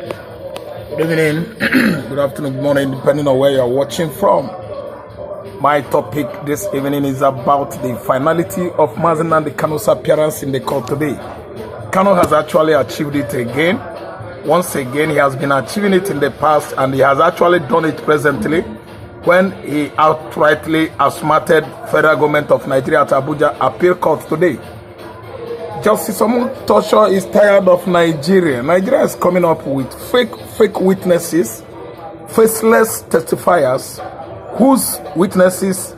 Good evening, good afternoon, good morning, depending on where you're watching from. My topic this evening is about the finality of Nnamdi Kanu's appearance in the court today. Kanu has actually achieved it again. Once again, he has been achieving it in the past, and he has actually done it presently when he outrightly outsmarted federal government of Nigeria at Abuja appeal court today. Justice OMOTOSHO is tired of Nigeria. Nigeria is coming up with fake witnesses, faceless testifiers, whose witnesses,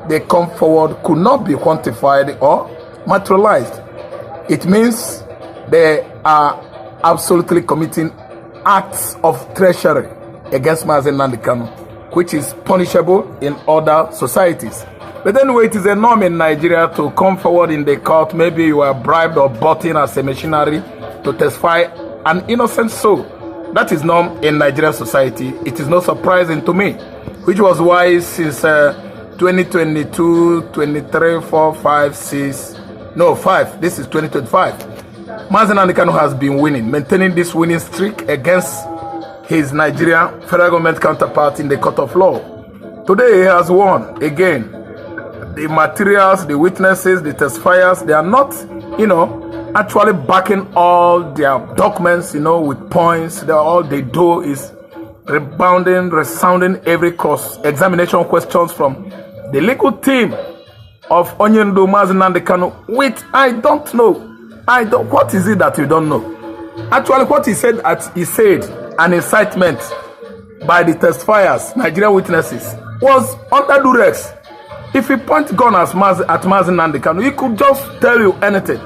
they come forward could not be quantified or materialized. It means they are absolutely committing acts of treachery against Nnamdi Kanu, which is punishable in other societies. But anyway, it is a norm in Nigeria to come forward in the court. Maybe you are bribed or bought in as a missionary to testify an innocent soul. That is norm in Nigerian society. It is not surprising to me, which was why since 2022, 23, 4, 5, 6, no, 5, this is 2025. Nnamdi Kanu has been winning, maintaining this winning streak against his Nigerian federal government counterpart in the court of law. Today he has won again. The materials, the witnesses, the testifiers, they are not, actually backing all their documents, with points. All they do is resounding every cross-examination questions from the legal team of Onyendo Nnamdi Kanu, which I don't know. What is it that you don't know? Actually, what he said, an incitement by the testifiers, Nigerian witnesses, was under duress. If he point gun at Nnamdi Kanu, he could just tell you anything.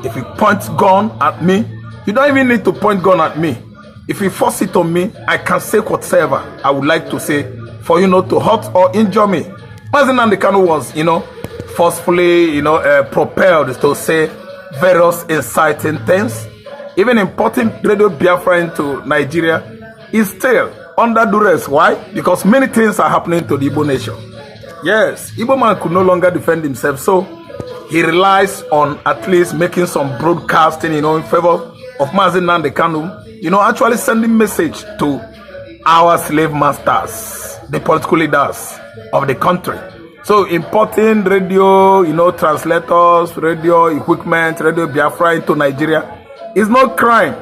If he points gun at me, you don't even need to point gun at me. If he force it on me, I can say whatever I would like to say for you not to hurt or injure me. Nnamdi Kanu was, forcefully, propelled to say various inciting things. Even importing Radio Biafra into Nigeria is still under duress. Why? Because many things are happening to the Igbo nation. Yes, Igbo man could no longer defend himself, so he relies on at least making some broadcasting, in favor of Nnamdi Kanu, actually sending message to our slave masters, the political leaders of the country. So importing radio, translators, radio equipment, Radio Biafra into Nigeria is not crime.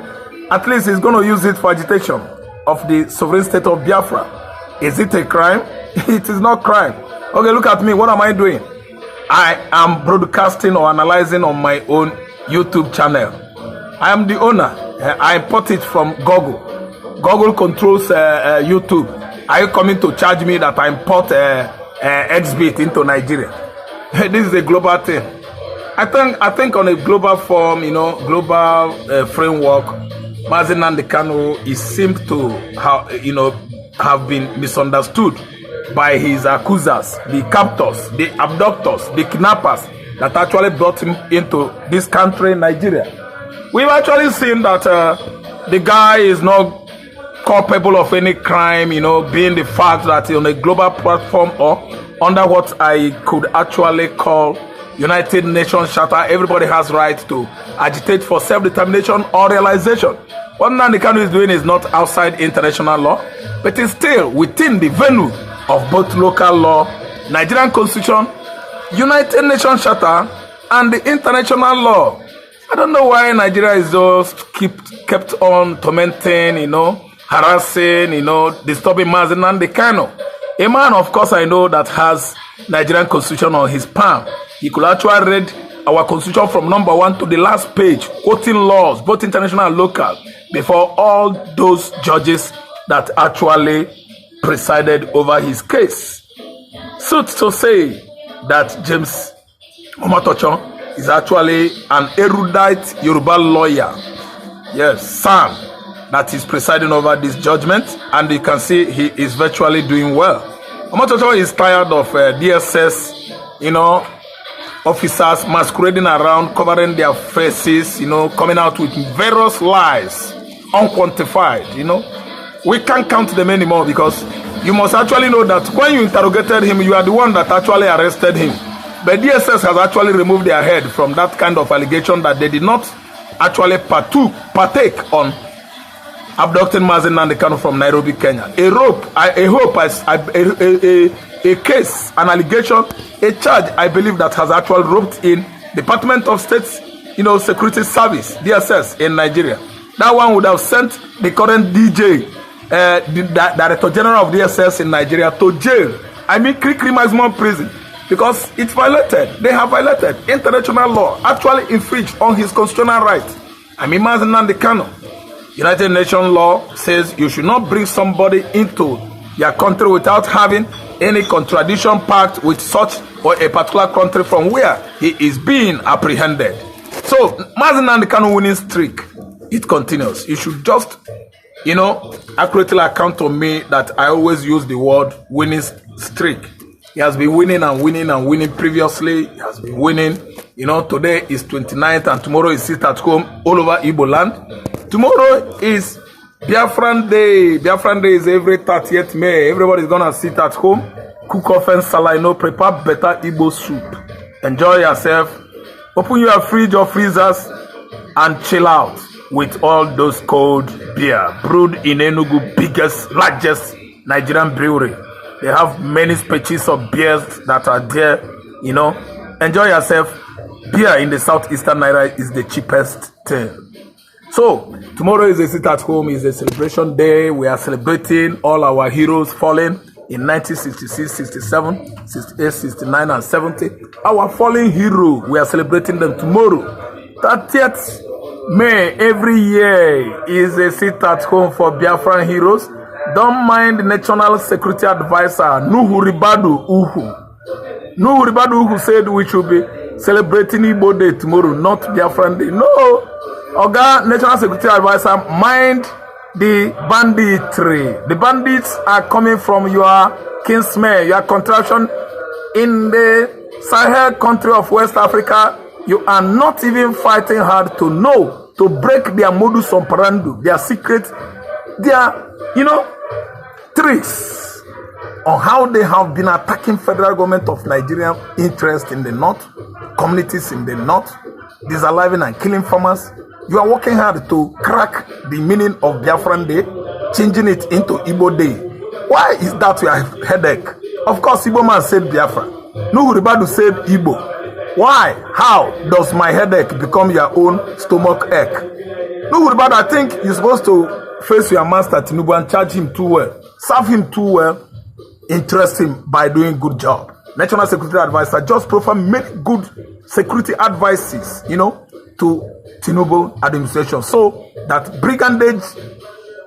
At least he's going to use it for agitation of the sovereign state of Biafra. Is it a crime? It is not crime. Okay, look at me. What am I doing? I am broadcasting or analyzing on my own YouTube channel. I am the owner. I import it from Google. Google controls YouTube. Are you coming to charge me that I import XBit into Nigeria? This is a global thing. I think on a global form, global framework, Nnamdi Kanu seems to have been misunderstood by his accusers, the captors, the abductors, the kidnappers that actually brought him into this country, Nigeria. We've actually seen that the guy is not culpable of any crime, being the fact that on a global platform or under what I could actually call United Nations Charter, everybody has right to agitate for self-determination or realization. What Nnamdi Kanu is doing is not outside international law, but is still within the venue of both local law, Nigerian Constitution, United Nations Charter, and the international law. I don't know why Nigeria is just kept on tormenting, harassing, disturbing Nnamdi Kanu. A man, of course, I know that has Nigerian Constitution on his palm. He could actually read our Constitution from number 1 to the last page, quoting laws, both international and local, before all those judges that actually presided over his case. Suits to say that James OMOTOSHO is actually an erudite Yoruba lawyer. Yes, son, that is presiding over this judgment, and you can see he is virtually doing well. OMOTOSHO is tired of DSS, officers masquerading around, covering their faces, coming out with various lies, unquantified, We can't count them anymore, because you must actually know that when you interrogated him, you are the one that actually arrested him. But DSS has actually removed their head from that kind of allegation that they did not actually partake on abducting Nnamdi Kanu from Nairobi, Kenya. A case, an allegation, a charge, I believe, that has actually roped in Department of State's, Security Service, DSS, in Nigeria. That one would have sent the current DJ, the Director General of DSS in Nigeria, to jail. I mean, maximum prison, because it's violated. They have violated international law, actually infringed on his constitutional right. I mean, Nnamdi Kanu. United Nations law says you should not bring somebody into your country without having any contradiction pact with such or a particular country from where he is being apprehended. So, Nnamdi Kanu winning streak, it continues. You should just, accurately account to me that I always use the word winning streak. He has been winning and winning and winning previously. He has been winning. Today is 29th and tomorrow is sit at home all over Igbo land. Tomorrow is Biafran Day. Biafran Day is every 30th May. Everybody's gonna sit at home, cook off and salino, prepare better Igbo soup. Enjoy yourself. Open your fridge or freezers and chill out with all those cold beer brewed in Enugu, largest Nigerian brewery. They have many species of beers that are there, Enjoy yourself. Beer in the southeastern Nigeria is the cheapest thing. So, tomorrow is a sit at home, is a celebration day. We are celebrating all our heroes fallen in 1966, 67, 68, 69, and 70. Our fallen hero, we are celebrating them tomorrow. 30th May every year is a sit at home for Biafran heroes. Don't mind National Security Advisor Nuhu Ribadu Uhu. Nuhu Ribadu Uhu said we should be celebrating Igbo Day tomorrow, not Biafran Day. No. Oga, National Security Advisor, mind the banditry. The bandits are coming from your kinsmen, your contraction in the Sahel country of West Africa. You are not even fighting hard to break their modus operandi, their secret, their, tricks on how they have been attacking federal government of Nigerian interest in the north, communities in the north, disaliving and killing farmers. You are working hard to crack the meaning of Biafran Day, changing it into Igbo Day. Why is that your headache? Of course, Igbo man said Biafra. Nuhu Ribadu said Igbo. Why? How does my headache become your own stomach ache? Nuhu Ribadu, I think you're supposed to face your master Tinubu and charge him too well. Serve him too well. Interest him by doing good job. National Security Advisor just provide many good security advices, to Tinubu administration, so that brigandage,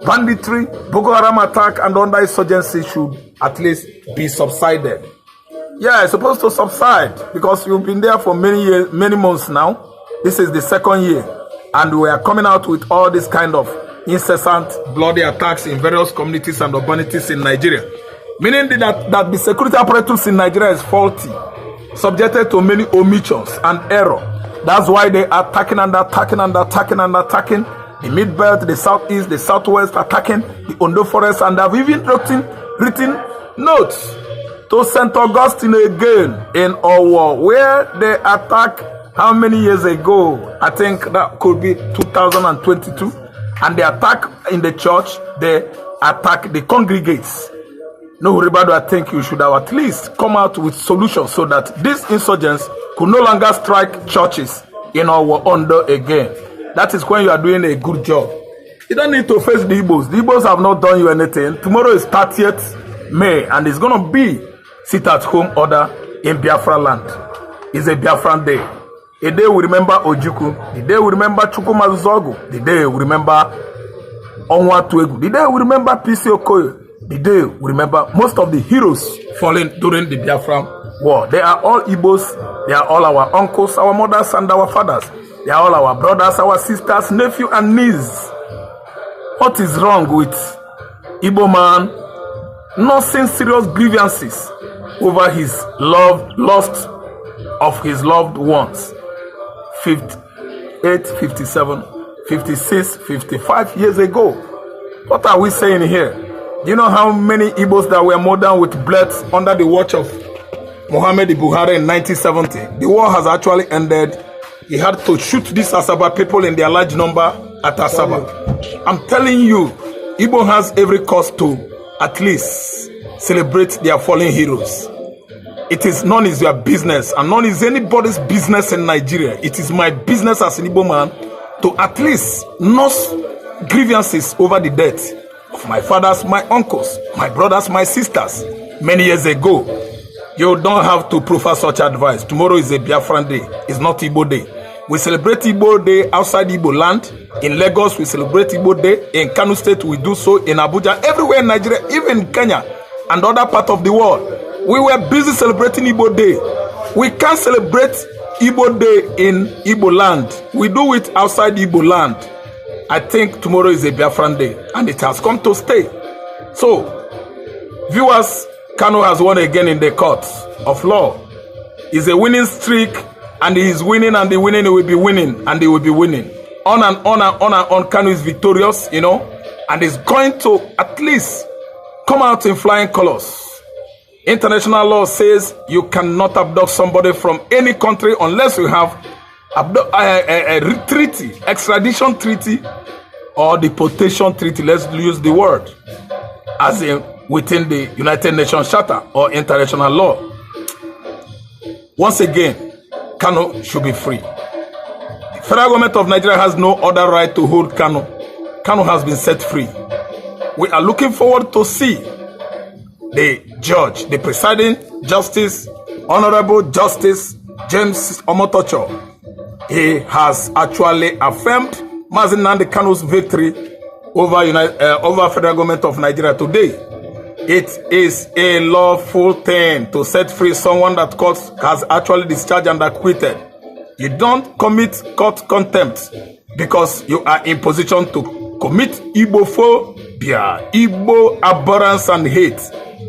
banditry, Boko Haram attack, and under insurgency should at least be subsided. Yeah, it's supposed to subside because you've been there for many years, many months now. This is the second year, and we are coming out with all this kind of incessant bloody attacks in various communities and urbanities in Nigeria, meaning that the security apparatus in Nigeria is faulty, subjected to many omissions and error. That's why they are attacking and attacking and attacking and attacking the mid-belt, the southeast, the southwest, attacking the Ondo forest, and have even written notes to St. Augustine again in Owo, where they attack how many years ago? I think that could be 2022. And they attack in the church, they attack the congregates. No, Ribadu, I think you should have at least come out with solutions so that these insurgents could no longer strike churches in our Ondo again. That is when you are doing a good job. You don't need to face the Igbos. The Igbos have not done you anything. Tomorrow is 30th May and it's going to be sit at home order in Biafra land. It's a Biafran day. A day we remember Ojukwu. The day we remember Chukwumazuzogu. The day we remember Onwatuegu. The day we remember PC Okoye. The day we remember most of the heroes fallen during the Biafran war. They are all Igbos. They are all our uncles, our mothers, and our fathers. They are all our brothers, our sisters, nephews, and nieces. What is wrong with Igbo man nursing serious grievances over his lost of his loved ones? 58, 57, 56, 55 years ago. What are we saying here? Do you know how many Igbos that were murdered with blood under the watch of Muhammad Buhari in 1970? The war has actually ended. He had to shoot these Asaba people in their large number at Asaba. I'm telling you, Igbo has every cause to at least celebrate their fallen heroes. It is none is your business, and none is anybody's business in Nigeria. It is my business as an Igbo man to at least nurse grievances over the death of my fathers, my uncles, my brothers, my sisters many years ago. You don't have to prefer such advice. Tomorrow is a Biafran day. It's not Igbo day. We celebrate Igbo day outside Igbo land. In Lagos, we celebrate Igbo day. In Kanu State, we do so. In Abuja, everywhere in Nigeria, even Kenya and other parts of the world. We were busy celebrating Igbo day. We can't celebrate Igbo day in Igbo land. We do it outside Igbo land. I think tomorrow is a Biafran day, and it has come to stay. So, viewers, Kanu has won again in the courts of law. It's a winning streak, and he is winning, and the winning he will be winning, and he will be winning. On and on and on and on, Kanu is victorious, you know, and is going to at least come out in flying colors. International law says you cannot abduct somebody from any country unless you have a treaty, extradition treaty, or deportation treaty. Let's use the word as in within the United Nations Charter or international law. Once again, Kanu should be free. The federal government of Nigeria has no other right to hold Kanu. Kanu has been set free. We are looking forward to see the judge, the presiding justice, Honorable Justice James OMOTOSHO. He has actually affirmed Nnamdi Kanu's victory over federal government of Nigeria today. It is a lawful thing to set free someone that court has actually discharged and acquitted. You don't commit court contempt because you are in position to commit Igbophobia, Igbo abhorrence and hate.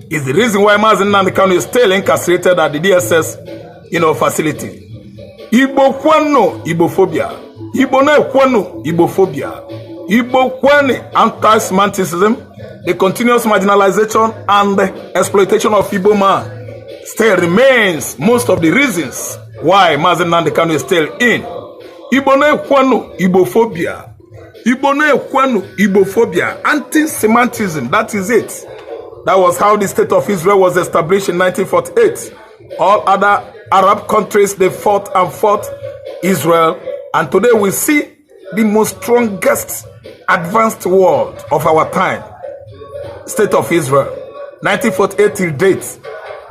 Is the reason why Nnamdi Kanu is still incarcerated at the DSS, facility. Igbo kwano, Igbophobia. Igbo na kwano, Igbophobia. Igbo kwani, anti-Semitism, the continuous marginalization and the exploitation of Igbo man still remains most of the reasons why Nnamdi Kanu is still in. Igbo na kwano, Igbophobia. Igbo na kwano, Igbophobia. Anti-Semitism, that is it. That was how the state of Israel was established in 1948. All other Arab countries, they fought and fought Israel. And today we see the most strongest advanced world of our time. State of Israel. 1948 till date.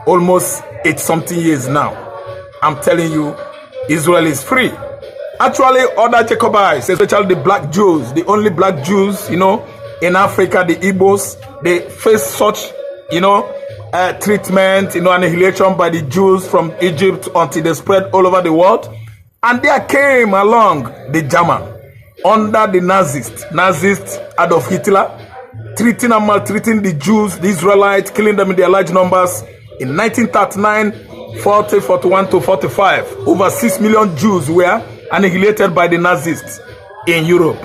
Almost 8-something years now. I'm telling you, Israel is free. Actually, other Jacobites, especially the black Jews, the only black Jews, in Africa, the Igbos, they face such, treatment, annihilation by the Jews from Egypt until they spread all over the world. And there came along the German under the Nazist Adolf Hitler, treating and maltreating the Jews, the Israelites, killing them in their large numbers. In 1939, 40, 41 to 45, over 6 million Jews were annihilated by the Nazis in Europe.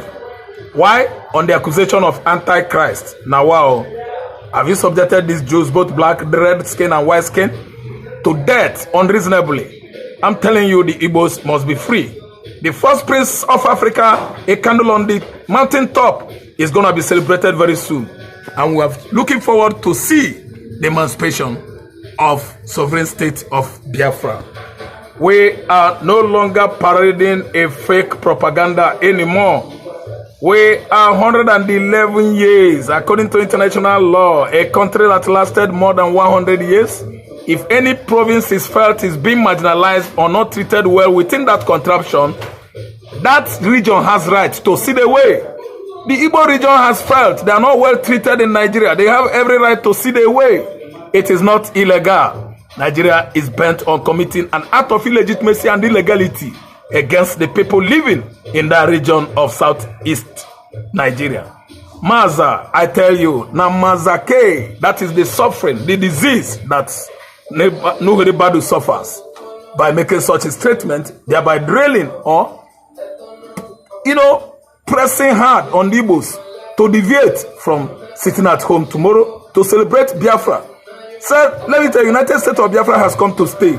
Why? On the accusation of Antichrist. Now, wow, have you subjected these Jews, both black, red skin and white skin, to death unreasonably? I'm telling you, the Igbos must be free. The first prince of Africa, a candle on the mountain top, is going to be celebrated very soon. And we are looking forward to see the emancipation of sovereign state of Biafra. We are no longer parading a fake propaganda anymore. We are 111 years, according to international law, a country that lasted more than 100 years. If any province is felt is being marginalized or not treated well within that contraption, that region has right to see the way. The Igbo region has felt they are not well treated in Nigeria. They have every right to see the way. It is not illegal. Nigeria is bent on committing an act of illegitimacy and illegality against the people living in that region of southeast Nigeria. Maza, I tell you, Namazake, that is the suffering, the disease that Nuhuri Badu suffers by making such a statement, thereby drilling or, pressing hard on the Igbos to deviate from sitting at home tomorrow to celebrate Biafra. Sir, let me tell you, United States of Biafra has come to stay.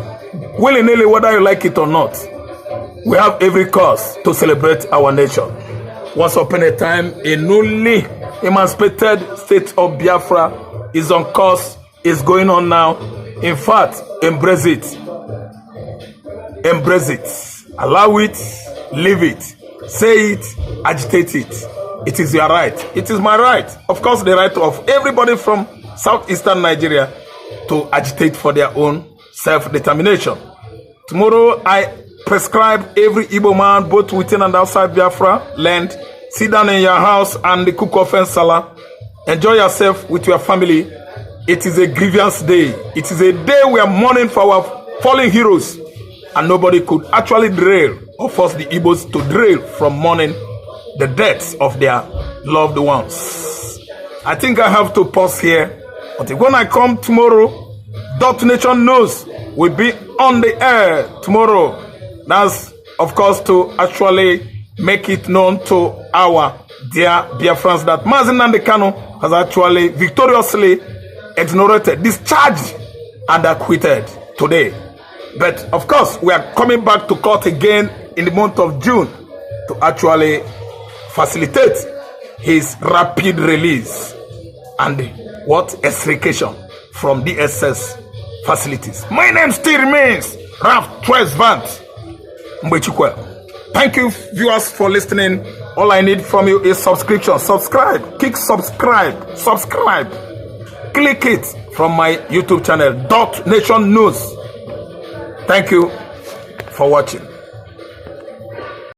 Willy-nilly, whether you like it or not. We have every cause to celebrate our nation. Once upon a time, a newly emancipated state of Biafra is on course, is going on now. In fact, embrace it. Embrace it. Allow it, live it, say it, agitate it. It is your right. It is my right. Of course, the right of everybody from southeastern Nigeria to agitate for their own self-determination. Tomorrow, I prescribe every Igbo man, both within and outside Biafra land, sit down in your house and cook off salad. Enjoy yourself with your family. It is a grievance day. It is a day we are mourning for our fallen heroes. And nobody could actually derail or force the Igbos to derail from mourning the deaths of their loved ones. I think I have to pause here. Until when I come tomorrow, Dot Nation News will be on the air tomorrow. That's, of course, to actually make it known to our dear Biafrans that Nnamdi Kanu has actually victoriously exonerated, discharged, and acquitted today. But, of course, we are coming back to court again in the month of June to actually facilitate his rapid release and what extrication from DSS facilities. My name still remains Ralph Tresvant Mbechukwe. Thank you, viewers, for listening. All I need from you is subscription. Subscribe. Click subscribe. Subscribe. Click it from my YouTube channel, Dot Nation News. Thank you for watching.